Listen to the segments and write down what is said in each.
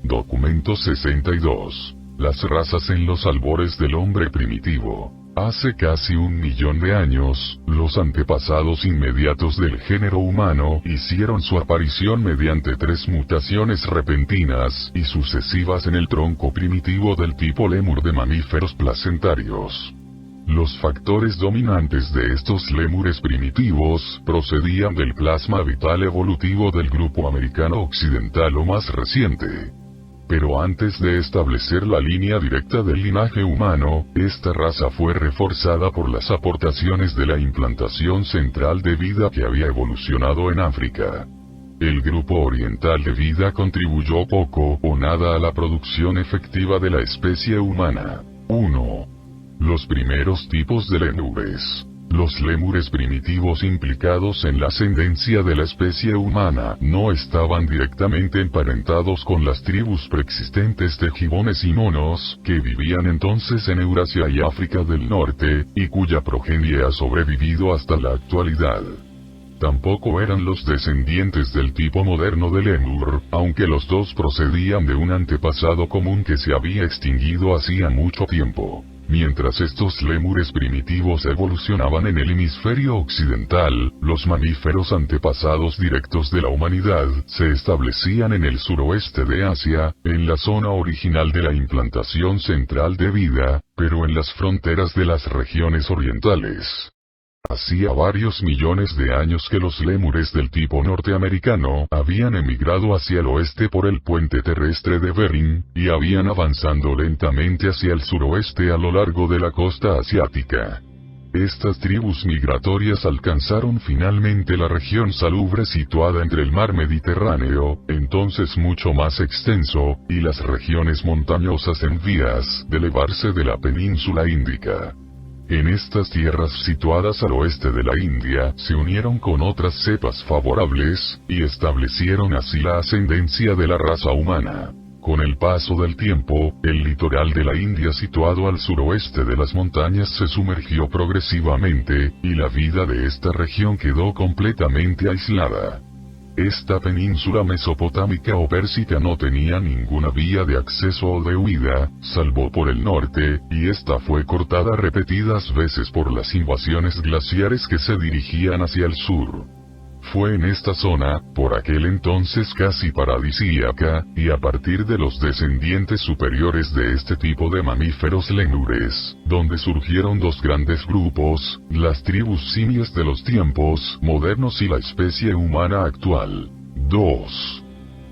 Documento 62. Las razas en los albores del hombre primitivo. Hace casi 1.000.000 de años, los antepasados inmediatos del género humano hicieron su aparición mediante 3 mutaciones repentinas y sucesivas en el tronco primitivo del tipo lémur de mamíferos placentarios. Los factores dominantes de estos lémures primitivos procedían del plasma vital evolutivo del grupo americano occidental o más reciente. Pero antes de establecer la línea directa del linaje humano, esta raza fue reforzada por las aportaciones de la implantación central de vida que había evolucionado en África. El grupo oriental de vida contribuyó poco o nada a la producción efectiva de la especie humana. 1. Los primeros tipos de lémures. Los lémures primitivos implicados en la ascendencia de la especie humana no estaban directamente emparentados con las tribus preexistentes de gibones y monos, que vivían entonces en Eurasia y África del Norte, y cuya progenie ha sobrevivido hasta la actualidad. Tampoco eran los descendientes del tipo moderno de lémur, aunque los dos procedían de un antepasado común que se había extinguido hacía mucho tiempo. Mientras estos lémures primitivos evolucionaban en el hemisferio occidental, los mamíferos antepasados directos de la humanidad se establecían en el suroeste de Asia, en la zona original de la implantación central de vida, pero en las fronteras de las regiones orientales. Hacía varios millones de años que los lémures del tipo norteamericano habían emigrado hacia el oeste por el puente terrestre de Bering, y habían avanzando lentamente hacia el suroeste a lo largo de la costa asiática. Estas tribus migratorias alcanzaron finalmente la región salubre situada entre el mar Mediterráneo, entonces mucho más extenso, y las regiones montañosas en vías de elevarse de la península índica. En estas tierras situadas al oeste de la India se unieron con otras cepas favorables, y establecieron así la ascendencia de la raza humana. Con el paso del tiempo, el litoral de la India situado al suroeste de las montañas se sumergió progresivamente, y la vida de esta región quedó completamente aislada. Esta península mesopotámica o pérsica no tenía ninguna vía de acceso o de huida, salvo por el norte, y esta fue cortada repetidas veces por las invasiones glaciares que se dirigían hacia el sur. Fue en esta zona, por aquel entonces casi paradisíaca, y a partir de los descendientes superiores de este tipo de mamíferos lémures, donde surgieron dos grandes grupos, las tribus simias de los tiempos modernos y la especie humana actual. 2.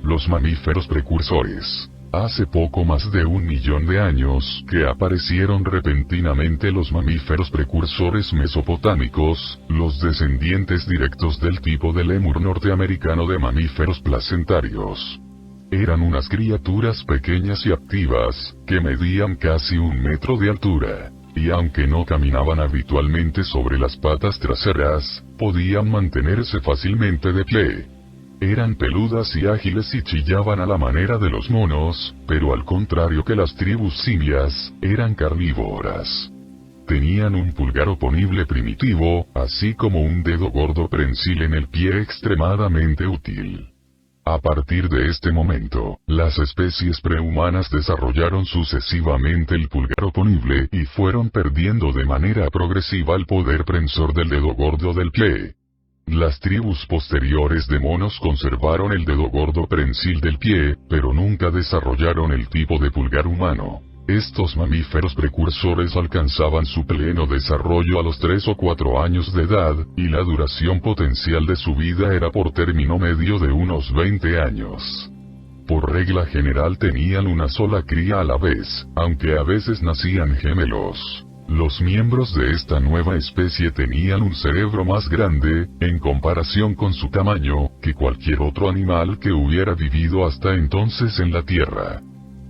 Los mamíferos precursores. Hace poco más de 1.000.000 de años que aparecieron repentinamente los mamíferos precursores mesopotámicos, los descendientes directos del tipo de lémur norteamericano de mamíferos placentarios. Eran unas criaturas pequeñas y activas, que medían casi 1 metro de altura, y aunque no caminaban habitualmente sobre las patas traseras, podían mantenerse fácilmente de pie. Eran peludas y ágiles y chillaban a la manera de los monos, pero al contrario que las tribus simias, eran carnívoras. Tenían un pulgar oponible primitivo, así como un dedo gordo prensil en el pie extremadamente útil. A partir de este momento, las especies prehumanas desarrollaron sucesivamente el pulgar oponible y fueron perdiendo de manera progresiva el poder prensor del dedo gordo del pie. Las tribus posteriores de monos conservaron el dedo gordo prensil del pie, pero nunca desarrollaron el tipo de pulgar humano. Estos mamíferos precursores alcanzaban su pleno desarrollo a los 3 o 4 años de edad, y la duración potencial de su vida era por término medio de unos 20 años. Por regla general tenían una sola cría a la vez, aunque a veces nacían gemelos. Los miembros de esta nueva especie tenían un cerebro más grande, en comparación con su tamaño, que cualquier otro animal que hubiera vivido hasta entonces en la Tierra.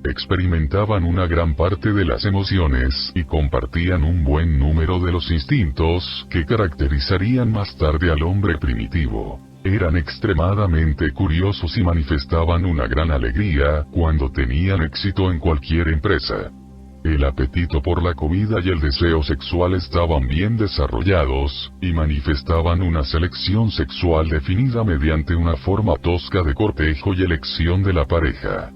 Experimentaban una gran parte de las emociones y compartían un buen número de los instintos que caracterizarían más tarde al hombre primitivo. Eran extremadamente curiosos y manifestaban una gran alegría cuando tenían éxito en cualquier empresa. El apetito por la comida y el deseo sexual estaban bien desarrollados, y manifestaban una selección sexual definida mediante una forma tosca de cortejo y elección de la pareja.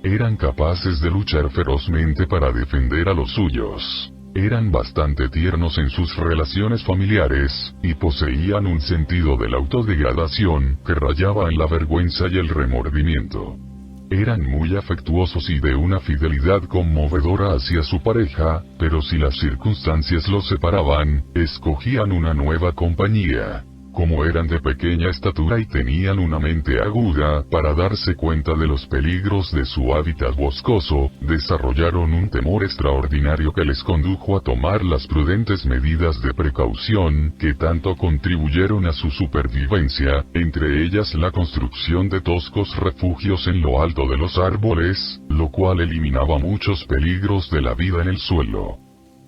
Eran capaces de luchar ferozmente para defender a los suyos. Eran bastante tiernos en sus relaciones familiares, y poseían un sentido de la autodegradación que rayaba en la vergüenza y el remordimiento. Eran muy afectuosos y de una fidelidad conmovedora hacia su pareja, pero si las circunstancias los separaban, escogían una nueva compañía. Como eran de pequeña estatura y tenían una mente aguda para darse cuenta de los peligros de su hábitat boscoso, desarrollaron un temor extraordinario que les condujo a tomar las prudentes medidas de precaución que tanto contribuyeron a su supervivencia, entre ellas la construcción de toscos refugios en lo alto de los árboles, lo cual eliminaba muchos peligros de la vida en el suelo.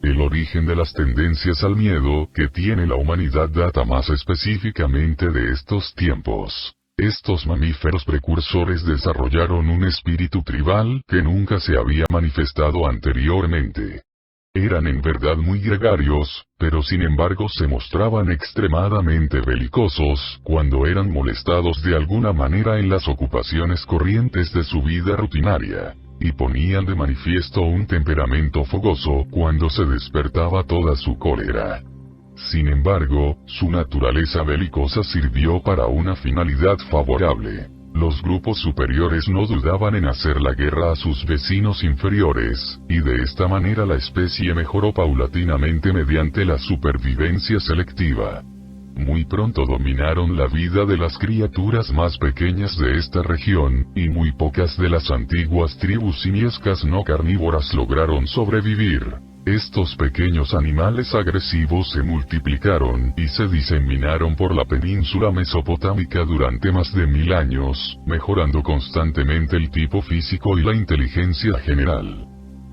El origen de las tendencias al miedo que tiene la humanidad data más específicamente de estos tiempos. Estos mamíferos precursores desarrollaron un espíritu tribal que nunca se había manifestado anteriormente. Eran en verdad muy gregarios, pero sin embargo se mostraban extremadamente belicosos cuando eran molestados de alguna manera en las ocupaciones corrientes de su vida rutinaria. Y ponían de manifiesto un temperamento fogoso cuando se despertaba toda su cólera. Sin embargo, su naturaleza belicosa sirvió para una finalidad favorable. Los grupos superiores no dudaban en hacer la guerra a sus vecinos inferiores, y de esta manera la especie mejoró paulatinamente mediante la supervivencia selectiva. Muy pronto dominaron la vida de las criaturas más pequeñas de esta región, y muy pocas de las antiguas tribus simiescas no carnívoras lograron sobrevivir. Estos pequeños animales agresivos se multiplicaron y se diseminaron por la península mesopotámica durante más de 1000 años, mejorando constantemente el tipo físico y la inteligencia general.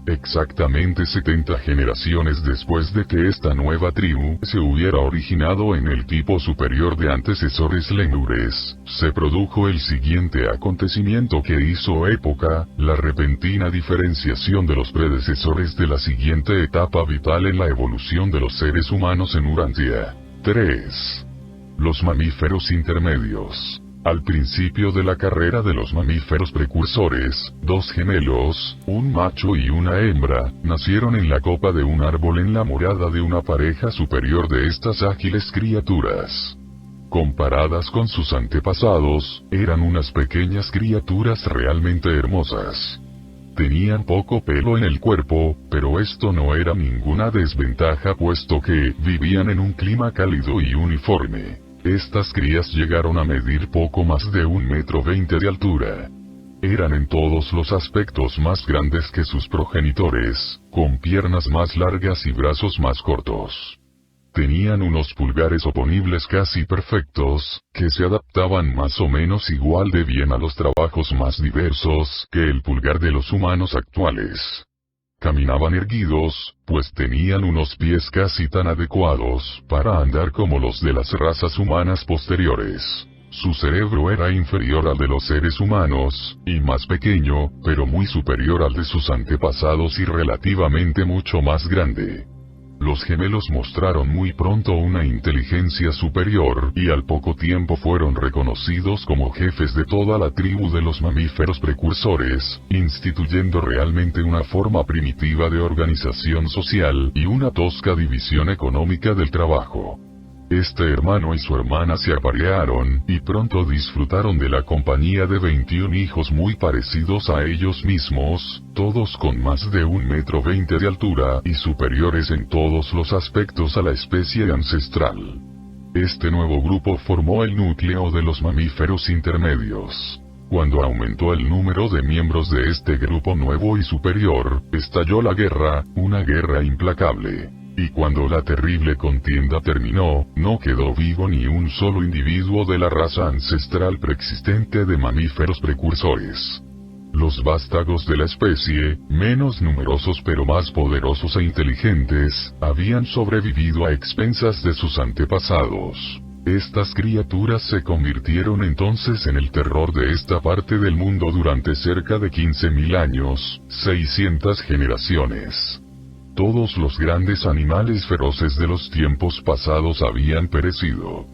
Exactamente 70 generaciones después de que esta nueva tribu se hubiera originado en el tipo superior de antecesores lemures, se produjo el siguiente acontecimiento que hizo época, la repentina diferenciación de los predecesores de la siguiente etapa vital en la evolución de los seres humanos en Urantia. 3. Los mamíferos intermedios. Al principio de la carrera de los mamíferos precursores, dos gemelos, un macho y una hembra, nacieron en la copa de un árbol en la morada de una pareja superior de estas ágiles criaturas. Comparadas con sus antepasados, eran unas pequeñas criaturas realmente hermosas. Tenían poco pelo en el cuerpo, pero esto no era ninguna desventaja puesto que vivían en un clima cálido y uniforme. Estas crías llegaron a medir poco más de 1,20 m de altura. Eran en todos los aspectos más grandes que sus progenitores, con piernas más largas y brazos más cortos. Tenían unos pulgares oponibles casi perfectos, que se adaptaban más o menos igual de bien a los trabajos más diversos que el pulgar de los humanos actuales. Caminaban erguidos, pues tenían unos pies casi tan adecuados para andar como los de las razas humanas posteriores. Su cerebro era inferior al de los seres humanos, y más pequeño, pero muy superior al de sus antepasados y relativamente mucho más grande. Los gemelos mostraron muy pronto una inteligencia superior y al poco tiempo fueron reconocidos como jefes de toda la tribu de los mamíferos precursores, instituyendo realmente una forma primitiva de organización social y una tosca división económica del trabajo. Este hermano y su hermana se aparearon, y pronto disfrutaron de la compañía de 21 hijos muy parecidos a ellos mismos, todos con más de 1,20 m de altura y superiores en todos los aspectos a la especie ancestral. Este nuevo grupo formó el núcleo de los mamíferos intermedios. Cuando aumentó el número de miembros de este grupo nuevo y superior, estalló la guerra, una guerra implacable. Y cuando la terrible contienda terminó, no quedó vivo ni un solo individuo de la raza ancestral preexistente de mamíferos precursores. Los vástagos de la especie, menos numerosos pero más poderosos e inteligentes, habían sobrevivido a expensas de sus antepasados. Estas criaturas se convirtieron entonces en el terror de esta parte del mundo durante cerca de 15.000 años, 600 generaciones. Todos los grandes animales feroces de los tiempos pasados habían perecido.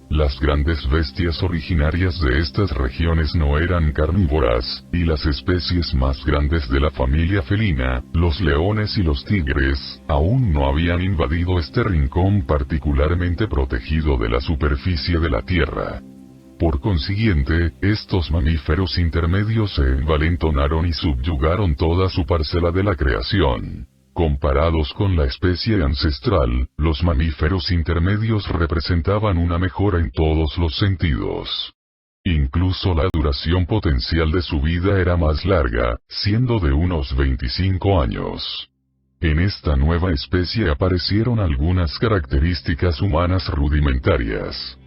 Las grandes bestias originarias de estas regiones no eran carnívoras, y las especies más grandes de la familia felina, los leones y los tigres, aún no habían invadido este rincón particularmente protegido de la superficie de la Tierra. Por consiguiente, estos mamíferos intermedios se envalentonaron y subyugaron toda su parcela de la creación. Comparados con la especie ancestral, los mamíferos intermedios representaban una mejora en todos los sentidos. Incluso la duración potencial de su vida era más larga, siendo de unos 25 años. En esta nueva especie aparecieron algunas características humanas rudimentarias.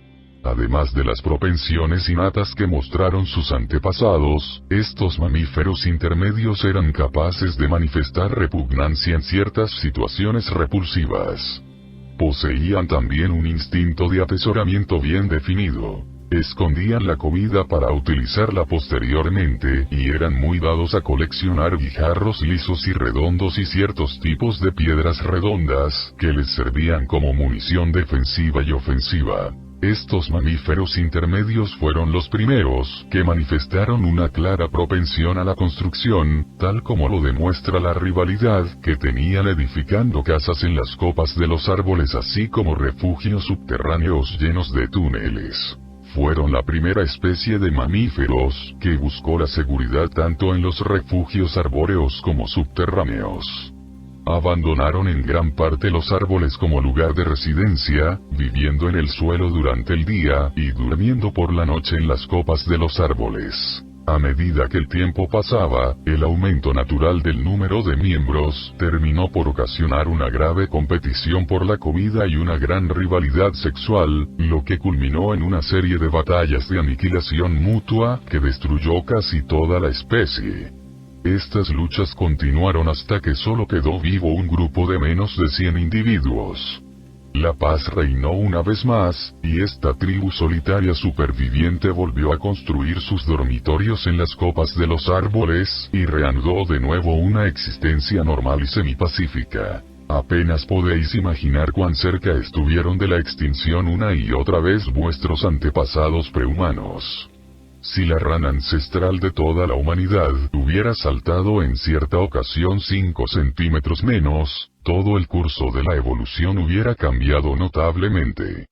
Además de las propensiones innatas que mostraron sus antepasados, estos mamíferos intermedios eran capaces de manifestar repugnancia en ciertas situaciones repulsivas. Poseían también un instinto de atesoramiento bien definido. Escondían la comida para utilizarla posteriormente, y eran muy dados a coleccionar guijarros lisos y redondos y ciertos tipos de piedras redondas, que les servían como munición defensiva y ofensiva. Estos mamíferos intermedios fueron los primeros que manifestaron una clara propensión a la construcción, tal como lo demuestra la rivalidad que tenían edificando casas en las copas de los árboles así como refugios subterráneos llenos de túneles. Fueron la primera especie de mamíferos que buscó la seguridad tanto en los refugios arbóreos como subterráneos. Abandonaron en gran parte los árboles como lugar de residencia, viviendo en el suelo durante el día y durmiendo por la noche en las copas de los árboles. A medida que el tiempo pasaba, el aumento natural del número de miembros terminó por ocasionar una grave competición por la comida y una gran rivalidad sexual, lo que culminó en una serie de batallas de aniquilación mutua que destruyó casi toda la especie. Estas luchas continuaron hasta que solo quedó vivo un grupo de menos de 100 individuos. La paz reinó una vez más, y esta tribu solitaria superviviente volvió a construir sus dormitorios en las copas de los árboles, y reanudó de nuevo una existencia normal y semipacífica. Apenas podéis imaginar cuán cerca estuvieron de la extinción una y otra vez vuestros antepasados prehumanos. Si la rana ancestral de toda la humanidad hubiera saltado en cierta ocasión 5 centímetros menos, todo el curso de la evolución hubiera cambiado notablemente.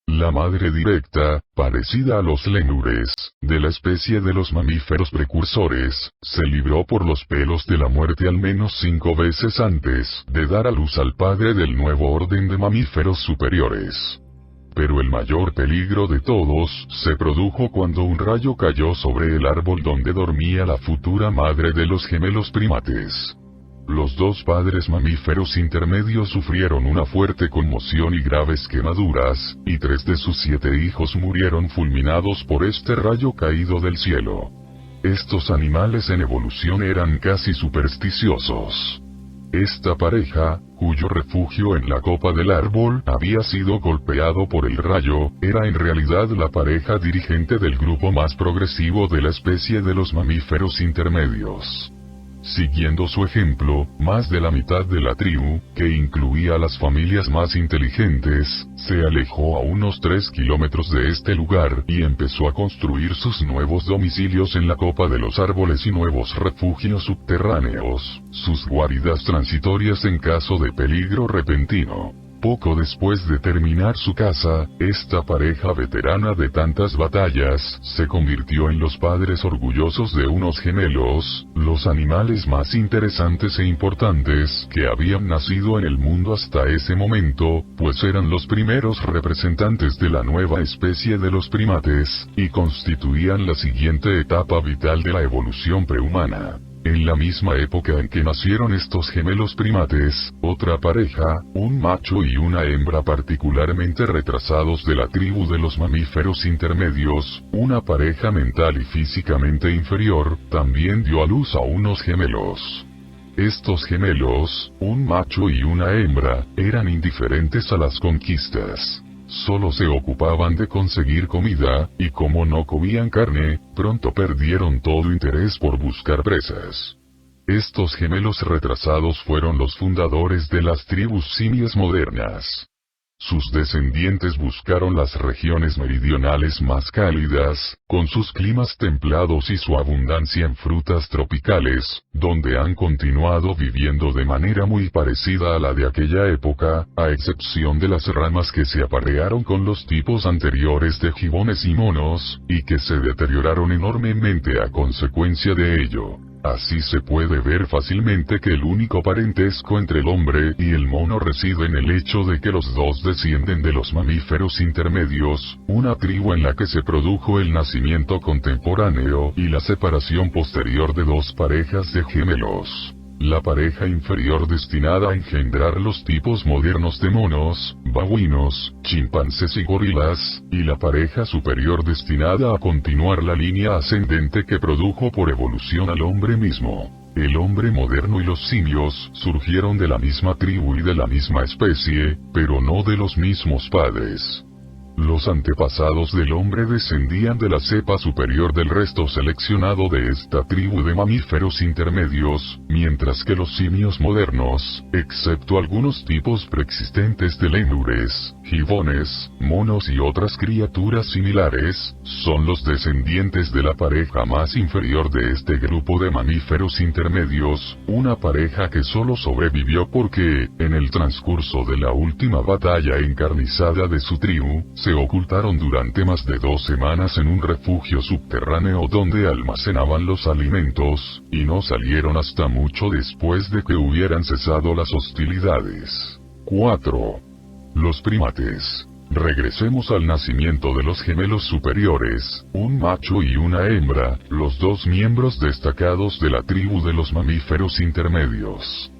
La madre directa, parecida a los lémures, de la especie de los mamíferos precursores, se libró por los pelos de la muerte al menos 5 veces antes de dar a luz al padre del nuevo orden de mamíferos superiores. Pero el mayor peligro de todos se produjo cuando un rayo cayó sobre el árbol donde dormía la futura madre de los gemelos primates. Los dos padres mamíferos intermedios sufrieron una fuerte conmoción y graves quemaduras, y 3 de sus 7 hijos murieron fulminados por este rayo caído del cielo. Estos animales en evolución eran casi supersticiosos. Esta pareja, cuyo refugio en la copa del árbol había sido golpeado por el rayo, era en realidad la pareja dirigente del grupo más progresivo de la especie de los mamíferos intermedios. Siguiendo su ejemplo, más de la mitad de la tribu, que incluía a las familias más inteligentes, se alejó a unos 3 kilómetros de este lugar y empezó a construir sus nuevos domicilios en la copa de los árboles y nuevos refugios subterráneos, sus guaridas transitorias en caso de peligro repentino. Poco después de terminar su casa, esta pareja veterana de tantas batallas, se convirtió en los padres orgullosos de unos gemelos, los animales más interesantes e importantes que habían nacido en el mundo hasta ese momento, pues eran los primeros representantes de la nueva especie de los primates, y constituían la siguiente etapa vital de la evolución prehumana. En la misma época en que nacieron estos gemelos primates, otra pareja, un macho y una hembra particularmente retrasados de la tribu de los mamíferos intermedios, una pareja mental y físicamente inferior, también dio a luz a unos gemelos. Estos gemelos, un macho y una hembra, eran indiferentes a las conquistas. Solo se ocupaban de conseguir comida, y como no comían carne, pronto perdieron todo interés por buscar presas. Estos gemelos retrasados fueron los fundadores de las tribus simias modernas. Sus descendientes buscaron las regiones meridionales más cálidas, con sus climas templados y su abundancia en frutas tropicales, donde han continuado viviendo de manera muy parecida a la de aquella época, a excepción de las ramas que se aparearon con los tipos anteriores de gibones y monos, y que se deterioraron enormemente a consecuencia de ello. Así se puede ver fácilmente que el único parentesco entre el hombre y el mono reside en el hecho de que los dos descienden de los mamíferos intermedios, una tribu en la que se produjo el nacimiento contemporáneo y la separación posterior de dos parejas de gemelos. La pareja inferior destinada a engendrar los tipos modernos de monos, babuinos, chimpancés y gorilas, y la pareja superior destinada a continuar la línea ascendente que produjo por evolución al hombre mismo. El hombre moderno y los simios surgieron de la misma tribu y de la misma especie, pero no de los mismos padres. Los antepasados del hombre descendían de la cepa superior del resto seleccionado de esta tribu de mamíferos intermedios, mientras que los simios modernos, excepto algunos tipos preexistentes de lémures, gibones, monos y otras criaturas similares, son los descendientes de la pareja más inferior de este grupo de mamíferos intermedios, una pareja que solo sobrevivió porque, en el transcurso de la última batalla encarnizada de su tribu, se ocultaron durante más de 2 semanas en un refugio subterráneo donde almacenaban los alimentos, y no salieron hasta mucho después de que hubieran cesado las hostilidades. 4. Los primates. Regresemos al nacimiento de los gemelos superiores, un macho y una hembra, los dos miembros destacados de la tribu de los mamíferos intermedios.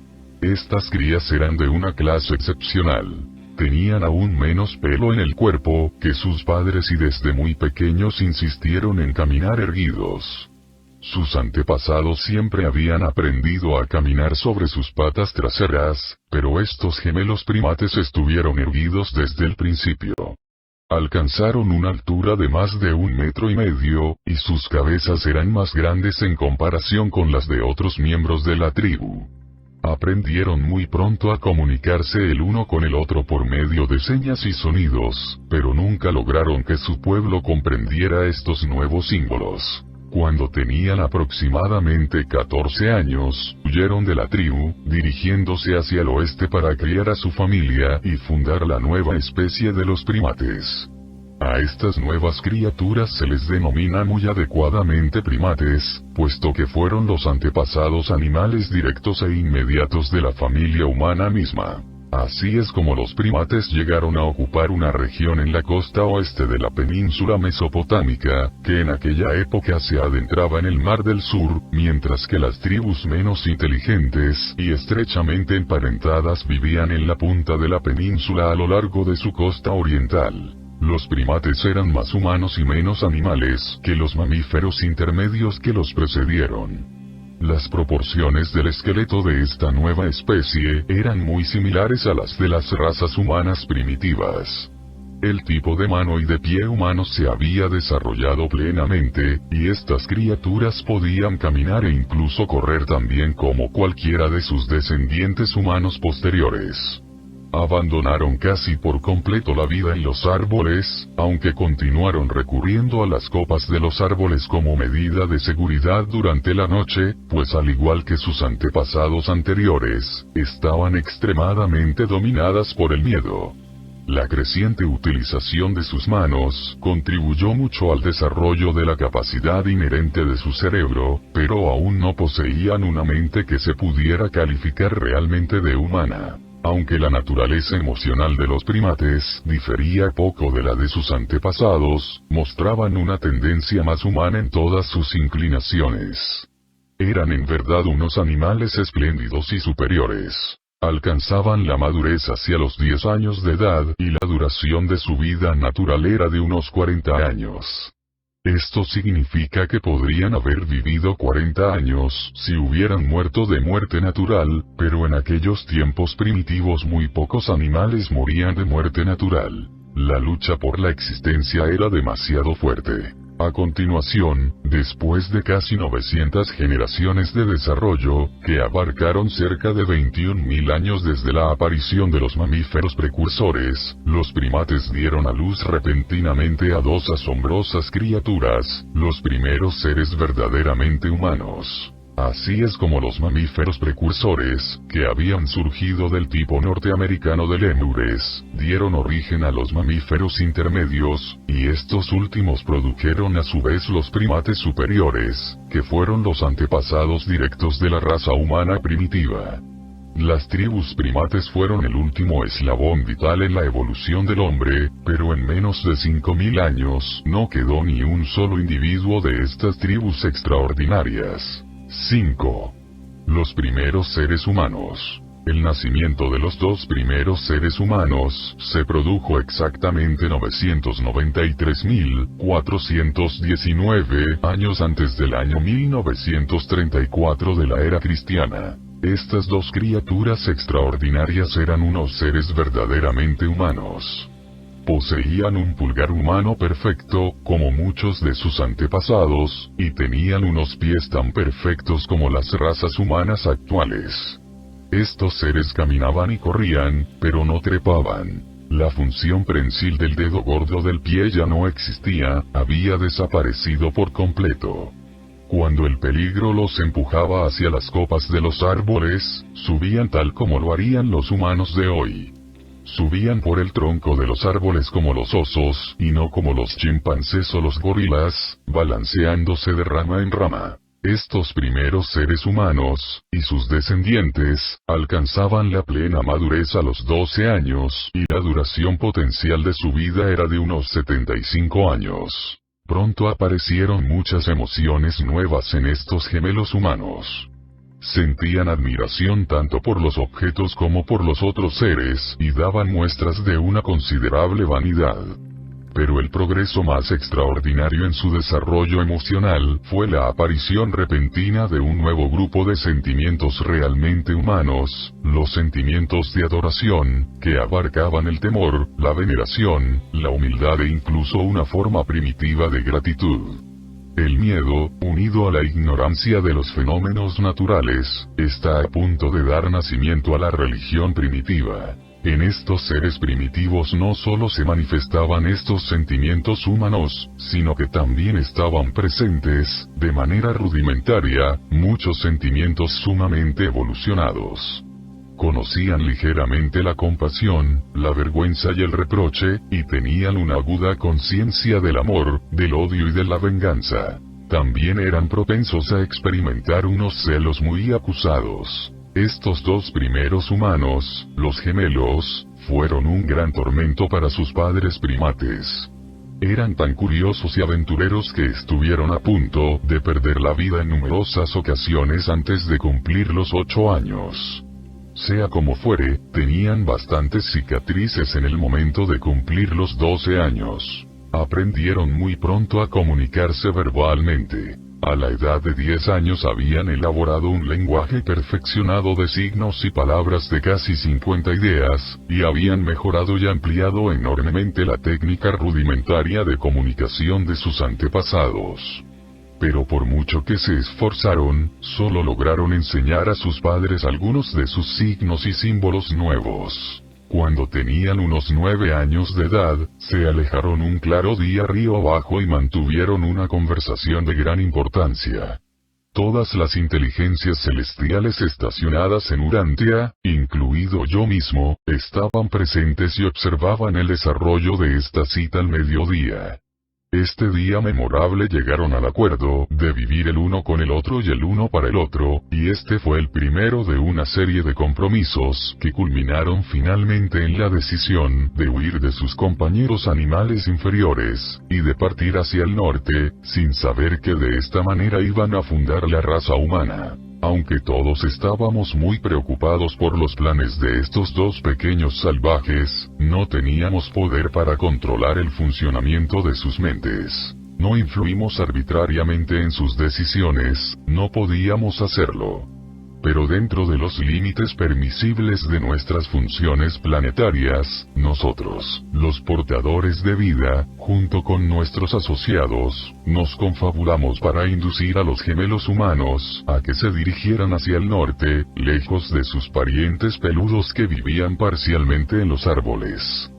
Estas crías eran de una clase excepcional. Tenían aún menos pelo en el cuerpo que sus padres y desde muy pequeños insistieron en caminar erguidos. Sus antepasados siempre habían aprendido a caminar sobre sus patas traseras, pero estos gemelos primates estuvieron erguidos desde el principio. Alcanzaron una altura de más de 1,5 metros, y sus cabezas eran más grandes en comparación con las de otros miembros de la tribu. Aprendieron muy pronto a comunicarse el uno con el otro por medio de señas y sonidos, pero nunca lograron que su pueblo comprendiera estos nuevos símbolos. Cuando tenían aproximadamente 14 años, huyeron de la tribu, dirigiéndose hacia el oeste para criar a su familia y fundar la nueva especie de los primates. A estas nuevas criaturas se les denomina muy adecuadamente primates, puesto que fueron los antepasados animales directos e inmediatos de la familia humana misma. Así es como los primates llegaron a ocupar una región en la costa oeste de la península mesopotámica, que en aquella época se adentraba en el Mar del Sur, mientras que las tribus menos inteligentes y estrechamente emparentadas vivían en la punta de la península a lo largo de su costa oriental. Los primates eran más humanos y menos animales que los mamíferos intermedios que los precedieron. Las proporciones del esqueleto de esta nueva especie eran muy similares a las de las razas humanas primitivas. El tipo de mano y de pie humanos se había desarrollado plenamente, y estas criaturas podían caminar e incluso correr tan bien como cualquiera de sus descendientes humanos posteriores. Abandonaron casi por completo la vida en los árboles, aunque continuaron recurriendo a las copas de los árboles como medida de seguridad durante la noche, pues al igual que sus antepasados anteriores, estaban extremadamente dominadas por el miedo. La creciente utilización de sus manos contribuyó mucho al desarrollo de la capacidad inherente de su cerebro, pero aún no poseían una mente que se pudiera calificar realmente de humana. Aunque la naturaleza emocional de los primates difería poco de la de sus antepasados, mostraban una tendencia más humana en todas sus inclinaciones. Eran en verdad unos animales espléndidos y superiores. Alcanzaban la madurez hacia los 10 años de edad y la duración de su vida natural era de unos 40 años. Esto significa que podrían haber vivido 40 años si hubieran muerto de muerte natural, pero en aquellos tiempos primitivos muy pocos animales morían de muerte natural. La lucha por la existencia era demasiado fuerte. A continuación, después de casi 900 generaciones de desarrollo, que abarcaron cerca de 21.000 años desde la aparición de los mamíferos precursores, los primates dieron a luz repentinamente a dos asombrosas criaturas, los primeros seres verdaderamente humanos. Así es como los mamíferos precursores, que habían surgido del tipo norteamericano de lémures, dieron origen a los mamíferos intermedios, y estos últimos produjeron a su vez los primates superiores, que fueron los antepasados directos de la raza humana primitiva. Las tribus primates fueron el último eslabón vital en la evolución del hombre, pero en menos de 5.000 años no quedó ni un solo individuo de estas tribus extraordinarias. 5. Los primeros seres humanos. El nacimiento de los dos primeros seres humanos se produjo exactamente 993.419 años antes del año 1934 de la era cristiana. Estas dos criaturas extraordinarias eran unos seres verdaderamente humanos. Poseían un pulgar humano perfecto, como muchos de sus antepasados, y tenían unos pies tan perfectos como las razas humanas actuales. Estos seres caminaban y corrían, pero no trepaban. La función prensil del dedo gordo del pie ya no existía, había desaparecido por completo. Cuando el peligro los empujaba hacia las copas de los árboles, subían tal como lo harían los humanos de hoy. Subían por el tronco de los árboles como los osos, y no como los chimpancés o los gorilas, balanceándose de rama en rama. Estos primeros seres humanos, y sus descendientes, alcanzaban la plena madurez a los 12 años, y la duración potencial de su vida era de unos 75 años. Pronto aparecieron muchas emociones nuevas en estos gemelos humanos. Sentían admiración tanto por los objetos como por los otros seres, y daban muestras de una considerable vanidad. Pero el progreso más extraordinario en su desarrollo emocional fue la aparición repentina de un nuevo grupo de sentimientos realmente humanos, los sentimientos de adoración, que abarcaban el temor, la veneración, la humildad e incluso una forma primitiva de gratitud. El miedo, unido a la ignorancia de los fenómenos naturales, está a punto de dar nacimiento a la religión primitiva. En estos seres primitivos no solo se manifestaban estos sentimientos humanos, sino que también estaban presentes, de manera rudimentaria, muchos sentimientos sumamente evolucionados. Conocían ligeramente la compasión, la vergüenza y el reproche, y tenían una aguda conciencia del amor, del odio y de la venganza. También eran propensos a experimentar unos celos muy acusados. Estos dos primeros humanos, los gemelos, fueron un gran tormento para sus padres primates. Eran tan curiosos y aventureros que estuvieron a punto de perder la vida en numerosas ocasiones antes de cumplir los 8 años. Sea como fuere, tenían bastantes cicatrices en el momento de cumplir los 12 años. Aprendieron muy pronto a comunicarse verbalmente. A la edad de 10 años habían elaborado un lenguaje perfeccionado de signos y palabras de casi 50 ideas, y habían mejorado y ampliado enormemente la técnica rudimentaria de comunicación de sus antepasados. Pero por mucho que se esforzaron, solo lograron enseñar a sus padres algunos de sus signos y símbolos nuevos. Cuando tenían unos 9 años de edad, se alejaron un claro día río abajo y mantuvieron una conversación de gran importancia. Todas las inteligencias celestiales estacionadas en Urantia, incluido yo mismo, estaban presentes y observaban el desarrollo de esta cita al mediodía. Este día memorable llegaron al acuerdo de vivir el uno con el otro y el uno para el otro, y este fue el primero de una serie de compromisos que culminaron finalmente en la decisión de huir de sus compañeros animales inferiores, y de partir hacia el norte, sin saber que de esta manera iban a fundar la raza humana. Aunque todos estábamos muy preocupados por los planes de estos dos pequeños salvajes, no teníamos poder para controlar el funcionamiento de sus mentes. No influimos arbitrariamente en sus decisiones, no podíamos hacerlo. Pero dentro de los límites permisibles de nuestras funciones planetarias, nosotros, los portadores de vida, junto con nuestros asociados, nos confabulamos para inducir a los gemelos humanos a que se dirigieran hacia el norte, lejos de sus parientes peludos que vivían parcialmente en los árboles.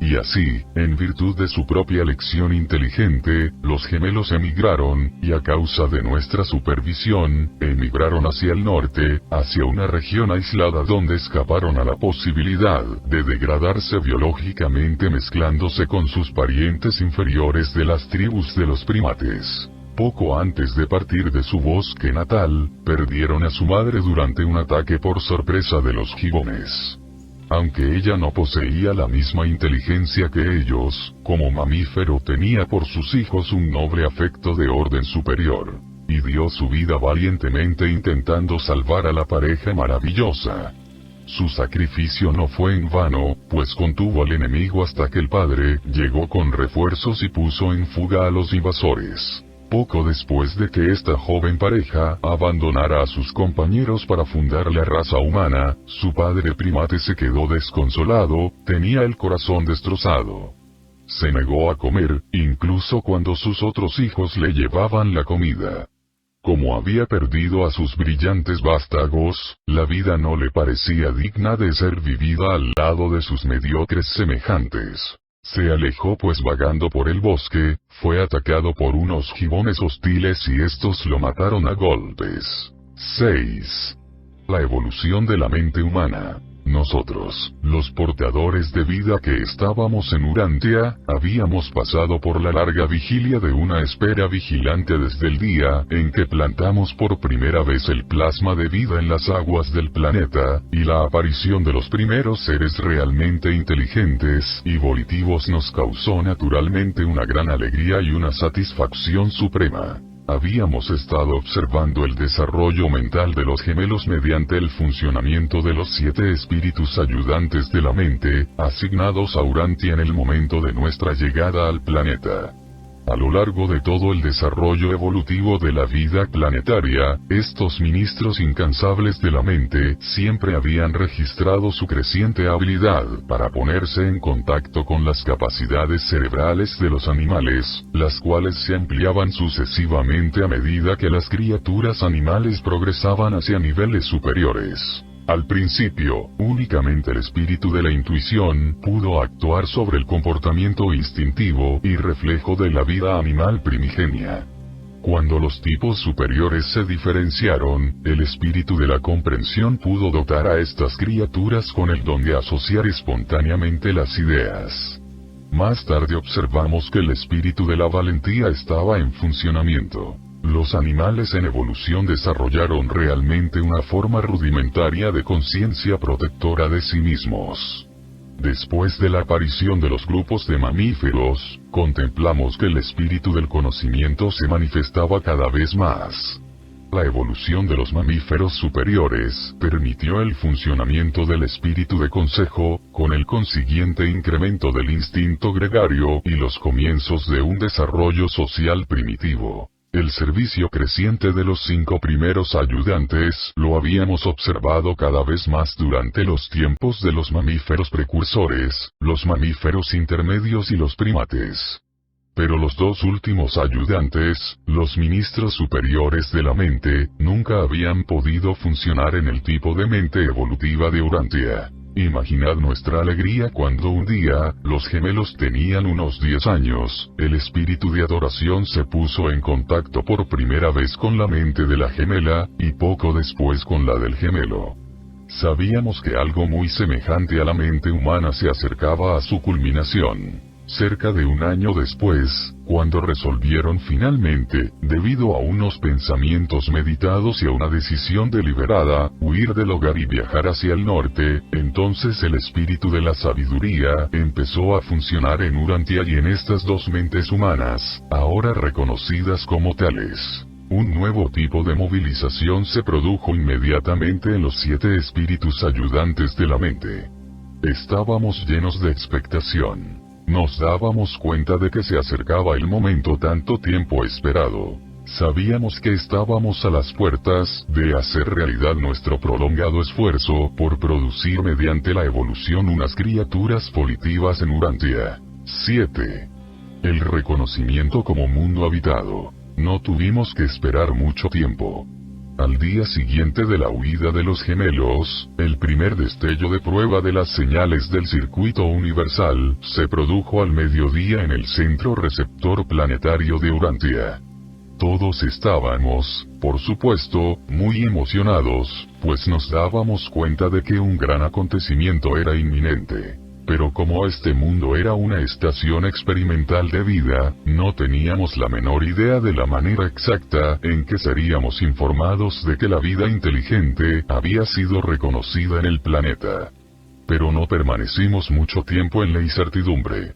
Y así, en virtud de su propia elección inteligente, los gemelos emigraron, y a causa de nuestra supervisión, emigraron hacia el norte, hacia una región aislada donde escaparon a la posibilidad de degradarse biológicamente mezclándose con sus parientes inferiores de las tribus de los primates. Poco antes de partir de su bosque natal, perdieron a su madre durante un ataque por sorpresa de los gibones. Aunque ella no poseía la misma inteligencia que ellos, como mamífero tenía por sus hijos un noble afecto de orden superior, y dio su vida valientemente intentando salvar a la pareja maravillosa. Su sacrificio no fue en vano, pues contuvo al enemigo hasta que el padre llegó con refuerzos y puso en fuga a los invasores. Poco después de que esta joven pareja abandonara a sus compañeros para fundar la raza humana, su padre primate se quedó desconsolado, tenía el corazón destrozado. Se negó a comer, incluso cuando sus otros hijos le llevaban la comida. Como había perdido a sus brillantes vástagos, la vida no le parecía digna de ser vivida al lado de sus mediocres semejantes. Se alejó pues vagando por el bosque, fue atacado por unos gibones hostiles y estos lo mataron a golpes. 6. La evolución de la mente humana. Nosotros, los portadores de vida que estábamos en Urantia, habíamos pasado por la larga vigilia de una espera vigilante desde el día en que plantamos por primera vez el plasma de vida en las aguas del planeta, y la aparición de los primeros seres realmente inteligentes y volitivos nos causó naturalmente una gran alegría y una satisfacción suprema. Habíamos estado observando el desarrollo mental de los gemelos mediante el funcionamiento de los 7 espíritus ayudantes de la mente, asignados a Urantia en el momento de nuestra llegada al planeta. A lo largo de todo el desarrollo evolutivo de la vida planetaria, estos ministros incansables de la mente siempre habían registrado su creciente habilidad para ponerse en contacto con las capacidades cerebrales de los animales, las cuales se ampliaban sucesivamente a medida que las criaturas animales progresaban hacia niveles superiores. Al principio, únicamente el espíritu de la intuición pudo actuar sobre el comportamiento instintivo y reflejo de la vida animal primigenia. Cuando los tipos superiores se diferenciaron, el espíritu de la comprensión pudo dotar a estas criaturas con el don de asociar espontáneamente las ideas. Más tarde observamos que el espíritu de la valentía estaba en funcionamiento. Los animales en evolución desarrollaron realmente una forma rudimentaria de conciencia protectora de sí mismos. Después de la aparición de los grupos de mamíferos, contemplamos que el espíritu del conocimiento se manifestaba cada vez más. La evolución de los mamíferos superiores permitió el funcionamiento del espíritu de consejo, con el consiguiente incremento del instinto gregario y los comienzos de un desarrollo social primitivo. El servicio creciente de los 5 primeros ayudantes lo habíamos observado cada vez más durante los tiempos de los mamíferos precursores, los mamíferos intermedios y los primates. Pero los 2 últimos ayudantes, los ministros superiores de la mente, nunca habían podido funcionar en el tipo de mente evolutiva de Urantia. Imaginad nuestra alegría cuando un día, los gemelos tenían unos 10 años, el espíritu de adoración se puso en contacto por primera vez con la mente de la gemela, y poco después con la del gemelo. Sabíamos que algo muy semejante a la mente humana se acercaba a su culminación. Cerca de un año después, cuando resolvieron finalmente, debido a unos pensamientos meditados y a una decisión deliberada, huir del hogar y viajar hacia el norte, entonces el espíritu de la sabiduría empezó a funcionar en Urantia y en estas dos mentes humanas, ahora reconocidas como tales. Un nuevo tipo de movilización se produjo inmediatamente en los 7 espíritus ayudantes de la mente. Estábamos llenos de expectación. Nos dábamos cuenta de que se acercaba el momento tanto tiempo esperado. Sabíamos que estábamos a las puertas de hacer realidad nuestro prolongado esfuerzo por producir mediante la evolución unas criaturas volitivas en Urantia. 7. El reconocimiento como mundo habitado. No tuvimos que esperar mucho tiempo. Al día siguiente de la huida de los gemelos, el primer destello de prueba de las señales del circuito universal se produjo al mediodía en el centro receptor planetario de Urantia. Todos estábamos, por supuesto, muy emocionados, pues nos dábamos cuenta de que un gran acontecimiento era inminente. Pero como este mundo era una estación experimental de vida, no teníamos la menor idea de la manera exacta en que seríamos informados de que la vida inteligente había sido reconocida en el planeta. Pero no permanecimos mucho tiempo en la incertidumbre.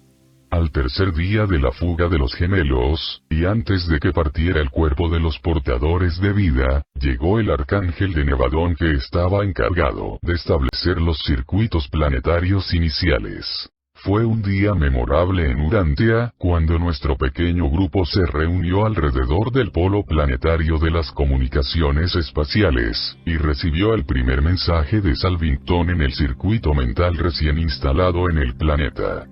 Al tercer día de la fuga de los gemelos, y antes de que partiera el cuerpo de los portadores de vida, llegó el arcángel de Nevadón que estaba encargado de establecer los circuitos planetarios iniciales. Fue un día memorable en Urantia, cuando nuestro pequeño grupo se reunió alrededor del polo planetario de las comunicaciones espaciales, y recibió el primer mensaje de Salvington en el circuito mental recién instalado en el planeta.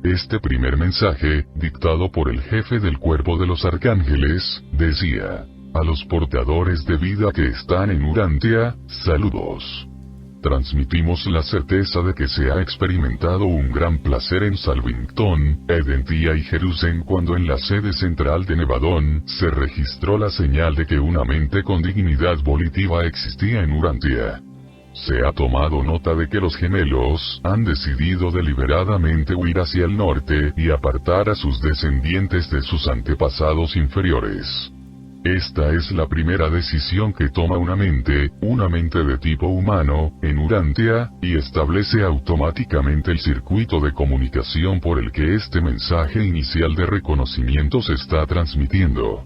Este primer mensaje, dictado por el jefe del cuerpo de los arcángeles, decía: a los portadores de vida que están en Urantia, saludos. Transmitimos la certeza de que se ha experimentado un gran placer en Salvington, Edentia y Jerusalén cuando en la sede central de Nevadón se registró la señal de que una mente con dignidad volitiva existía en Urantia. Se ha tomado nota de que los gemelos han decidido deliberadamente huir hacia el norte y apartar a sus descendientes de sus antepasados inferiores. Esta es la primera decisión que toma una mente de tipo humano, en Urantia, y establece automáticamente el circuito de comunicación por el que este mensaje inicial de reconocimiento se está transmitiendo.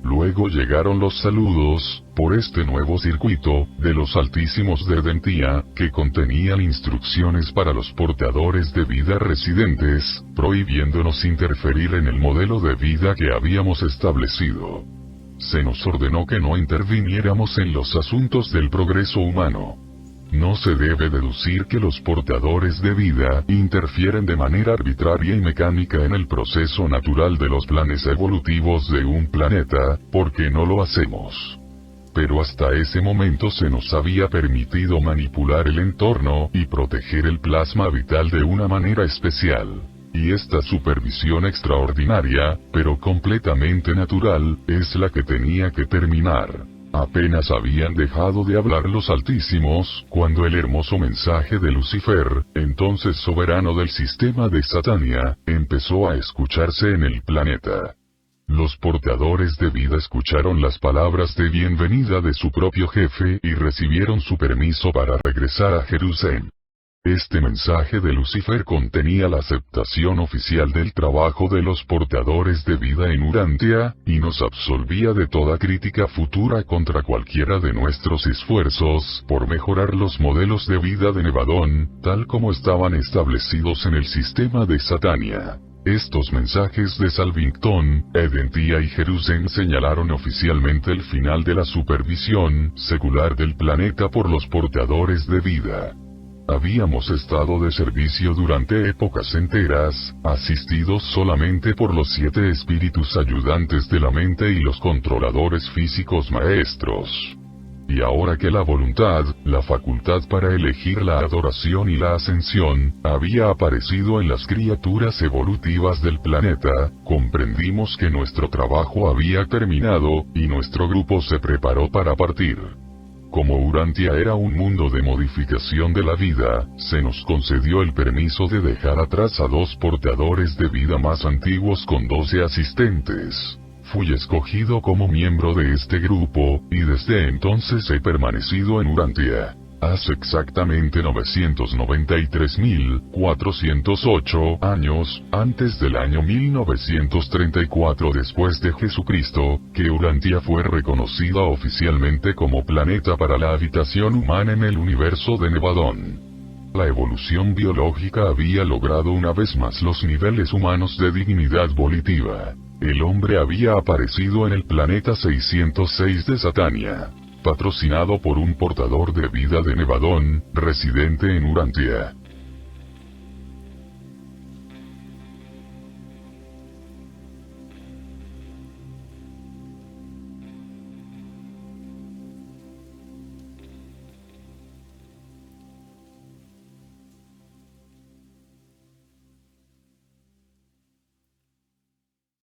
Luego llegaron los saludos, por este nuevo circuito, de los altísimos de Edentia, que contenían instrucciones para los portadores de vida residentes, prohibiéndonos interferir en el modelo de vida que habíamos establecido. Se nos ordenó que no interviniéramos en los asuntos del progreso humano. No se debe deducir que los portadores de vida interfieren de manera arbitraria y mecánica en el proceso natural de los planes evolutivos de un planeta, porque no lo hacemos. Pero hasta ese momento se nos había permitido manipular el entorno y proteger el plasma vital de una manera especial. Y esta supervisión extraordinaria, pero completamente natural, es la que tenía que terminar. Apenas habían dejado de hablar los altísimos, cuando el hermoso mensaje de Lucifer, entonces soberano del sistema de Satania, empezó a escucharse en el planeta. Los portadores de vida escucharon las palabras de bienvenida de su propio jefe y recibieron su permiso para regresar a Jerusalén. Este mensaje de Lucifer contenía la aceptación oficial del trabajo de los portadores de vida en Urantia, y nos absolvía de toda crítica futura contra cualquiera de nuestros esfuerzos por mejorar los modelos de vida de Nevadón, tal como estaban establecidos en el sistema de Satania. Estos mensajes de Salvington, Edentia y Jerusalén señalaron oficialmente el final de la supervisión secular del planeta por los portadores de vida. Habíamos estado de servicio durante épocas enteras, asistidos solamente por los 7 espíritus ayudantes de la mente y los controladores físicos maestros. Y ahora que la voluntad, la facultad para elegir la adoración y la ascensión, había aparecido en las criaturas evolutivas del planeta, comprendimos que nuestro trabajo había terminado, y nuestro grupo se preparó para partir. Como Urantia era un mundo de modificación de la vida, se nos concedió el permiso de dejar atrás a 2 portadores de vida más antiguos con 12 asistentes. Fui escogido como miembro de este grupo, y desde entonces he permanecido en Urantia. Hace exactamente 993.408 años, antes del año 1934 después de Jesucristo, que Urantia fue reconocida oficialmente como planeta para la habitación humana en el universo de Nevadón. La evolución biológica había logrado una vez más los niveles humanos de dignidad volitiva. El hombre había aparecido en el planeta 606 de Satania, patrocinado por un portador de vida de Nevadón, residente en Urantia.